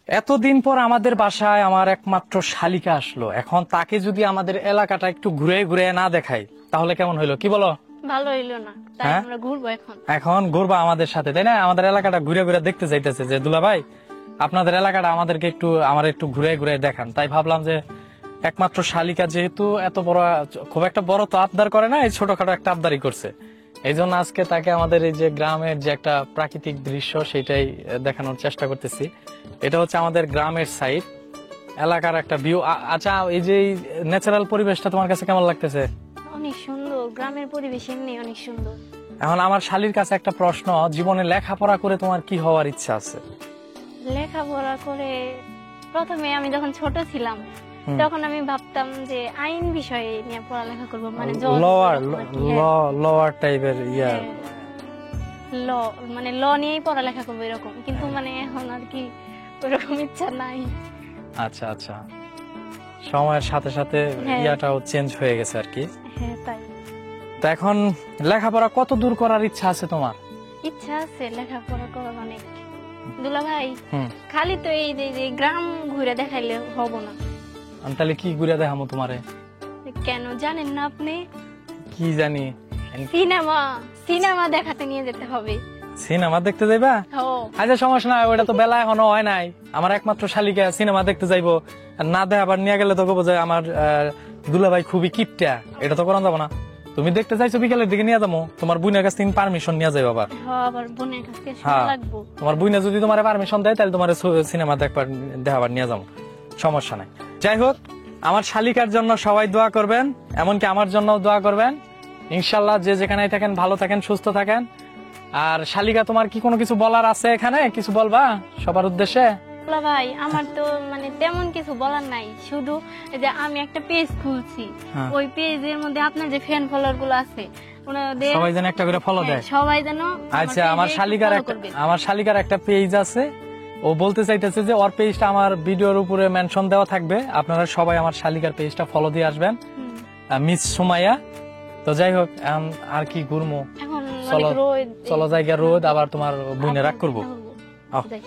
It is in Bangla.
এতদিন পর আমাদের বাসায় আমার একমাত্র শালিকা আসলো, এখন তাকে যদি আমাদের এলাকাটা একটু ঘুরে ঘুরে না দেখাই তাহলে কেমন হইলো, কি বলো? ভালো হইলো না, তাই হ্যাঁ? আমরা ঘুরবো এখন। এখন ঘুরবা আমাদের সাথে, তাই না? আমাদের এলাকাটা ঘুরে ঘুরে দেখতে চাইতেছে যে দুলা ভাই আপনাদের এলাকাটা আমাদেরকে একটু ঘুরে ঘুরে দেখান। তাই ভাবলাম যে একমাত্র শালিকা যেহেতু এত বড়, খুব একটা বড় তো আবদার করে না, এই ছোটখাটো একটা আবদারই করছে। এই জন্য আজকে তাকে আমাদের এই যে গ্রামের যে একটা প্রাকৃতিক দৃশ্য সেটাই দেখানোর চেষ্টা করতেছি। এটা হচ্ছে আমাদের গ্রামের সাইড, এলাকার একটা ভিউ। আচ্ছা, এই যে ন্যাচারাল পরিবেশটা তোমার কাছে কেমন লাগতেছে? অনেক সুন্দর, গ্রামের পরিবেশ এমনি অনেক সুন্দর। এখন আমার শালীর কাছে একটা প্রশ্ন, জীবনে লেখাপড়া করে তোমার কি হওয়ার ইচ্ছা আছে? লেখাপড়া করে প্রথমে আমি যখন ছোট ছিলাম তখন আমি ভাবতাম যে আইন বিষয়ে নিয়ে পড়ালেখা করব, মানে লোয়ার টাইপের ল, মানে ল নিয়েই পড়ালেখা করবো এরকম, কিন্তু মানে এখন আর কি ওরকম ইচ্ছা নাই। আচ্ছা আচ্ছা, সময়ের সাথে সাথে হ্যাঁ। ইয়াটাও চেঞ্জ হয়ে গেছে আর কি। হ্যাঁ তাই। তো এখন লেখাপড়া কত দূর করার ইচ্ছা আছে তোমার? ইচ্ছা আছে লেখাপড়া করার অনেক। দুলা ভাই, হুম, খালি তো এই যে গ্রাম ঘুরে দেখাইলে হবো না। আমি তাহলে কি ঘুরে দেখামো তোমারে? কেন জানেন না আপনি? কি জানি। সিনেমা, সিনেমা দেখাতে নিয়ে যেতে হবে। সিনেমা দেখতে যাইবা? ও আচ্ছা, সমস্যা নাই, ওটা তো বেলা এখনো হয় নাই। আমার একমাত্র শালিকা সিনেমা দেখতে যাইবো, আর না দেয় আবার নিয়ে গেলে তো কব যে আমার দুলাভাই খুবই কিপটা, এটা তো করা যাবো না। তুমি দেখতে চাইছো বিকেলের দিকে নিয়ে যাবো, তোমার বোনের কাছ থেকে পারমিশন নিয়ে যাইবো আবার। আবার বোনের কাছ থেকে শোনা হ্যাঁ, লাগবো। তোমার বোনে যদি তোমার পারমিশন দেয় তাহলে তোমার সিনেমা দেখাবার নিয়ে যাবো, সমস্যা নাই। যাই হোক, আমার শালিকার জন্য সবাই দোয়া করবেন, এমনকি আমার জন্য দোয়া করবেন। ইনশাল্লাহ যে যেখানে থাকেন ভালো থাকেন, সুস্থ থাকেন। আর শালিকা, তোমার কি কোনো কিছু বলার আছে? এখানে কিছু বলবা সবার উদ্দেশ্যে? দুলা ভাই, আমার তো মানে তেমন কিছু বলার নাই, শুধু এই যে আমি একটা পেজ খুলছি, হ্যাঁ। ওই পেজের মধ্যে আপনার যে ফ্যান ফলোয়ার গুলো আছে ওনাদের সবাই যেন একটা করে ফলো দেয়। সবাই যেন আচ্ছা, আমার শালিকার একটা পেজ আছে, ও বলতে চাইতেছে যে ওর পেজটা আমার ভিডিওর উপরে মেনশন দেওয়া থাকবে, আপনারা সবাই আমার শালিকার পেজটা ফলো দিয়ে আসবেন, মিস সুমাইয়া। তো যাই হোক, আর কি ঘুরমু, এখন চলো অনেক রোদ, চলো জায়গা রোদ, আবার তোমার বোনে রাগ করবো। যাই।